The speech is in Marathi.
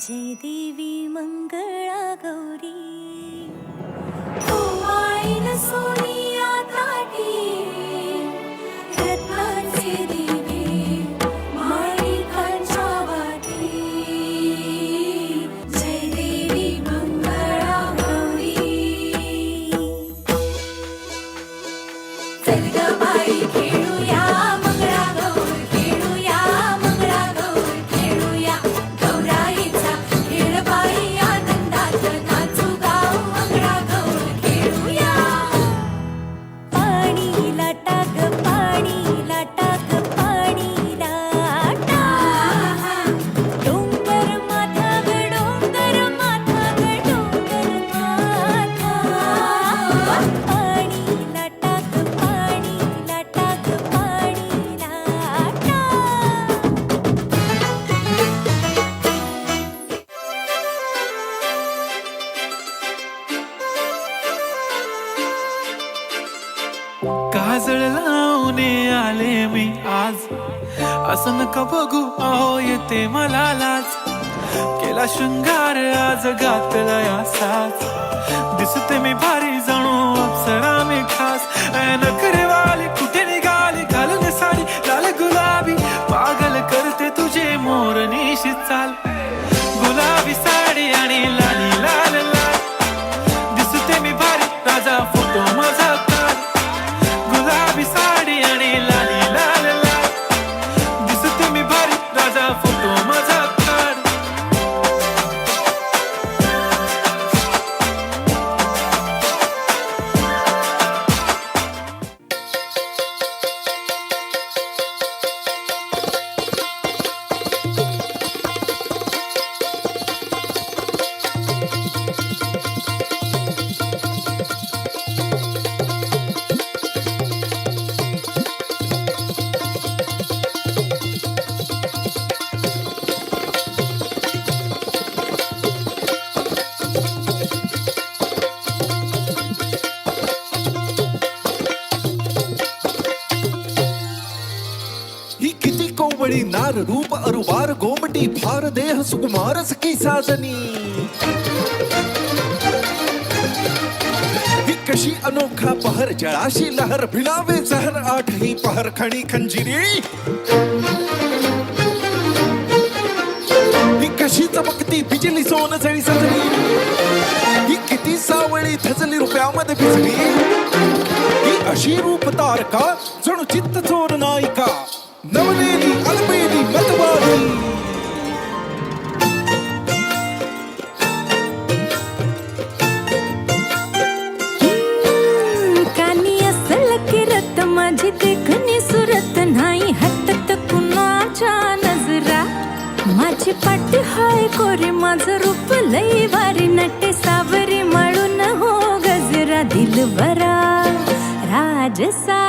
जय देवी मंगळा गौरी ओवाळीन सोनिया ताटी रत्नांचे दिवे माणिकांच्या वाटी जय देवी मंगळा गौरी चल ग बाई खेळूया मंगळागौर खेळूया मंगळागौर खेळूया गौराईचा खेळ बाई आनंदात नाचू गाऊ मंगळागौर खेळूया पाणी लाटा ग पाणी लाटा ग पाणी लाटा डोंगर माथा ग डोंगर माथा ग डोंगर माथा पाणी लाटा ग पाणी लाटा ग पाणी लाटा काजळ लावणे आले मी आज असं नका बघू अहो येते मला लाज केला शृंगार आज घातला या साज दिसते मी भारी जणू अप्सरा मी खास नखरे वाली कुठे निघाली घालून साडी लाल गुलाबी पागल करते तुझे मोरनीशी चाल गुलाबी साडी आणि लाली लाल लाल दिसते मी भारी राजा फोटो माझा काढ गुलाबी साडी आणि लाली लाल लाल दिसते मी भारी राजा फोटो माझा काढ ही किती कोवळी नार रूप अरुवार गोमटी फार देह सुकुमार सखी साजनी ही कशी अनोखा पहर जळाशी लहर भिलावे जहर आठही पहर खणी खंजिरी ही कशी चमकती बिजली सोन जळी सजली ही किती सावळी धजली रुपयामध्ये भिजली ही अशी रूप तारका जणू चित्त चोर नायिका नवलेली अलबेली मतवाली कानी असल किरत माझी देखणी सुरत नाही हटत कुणाच्या नजरा माझी पाटी हाय कोरी माझं रूप लई वारी नटे सावरी मळून हो गजरा दिलबरा राजसा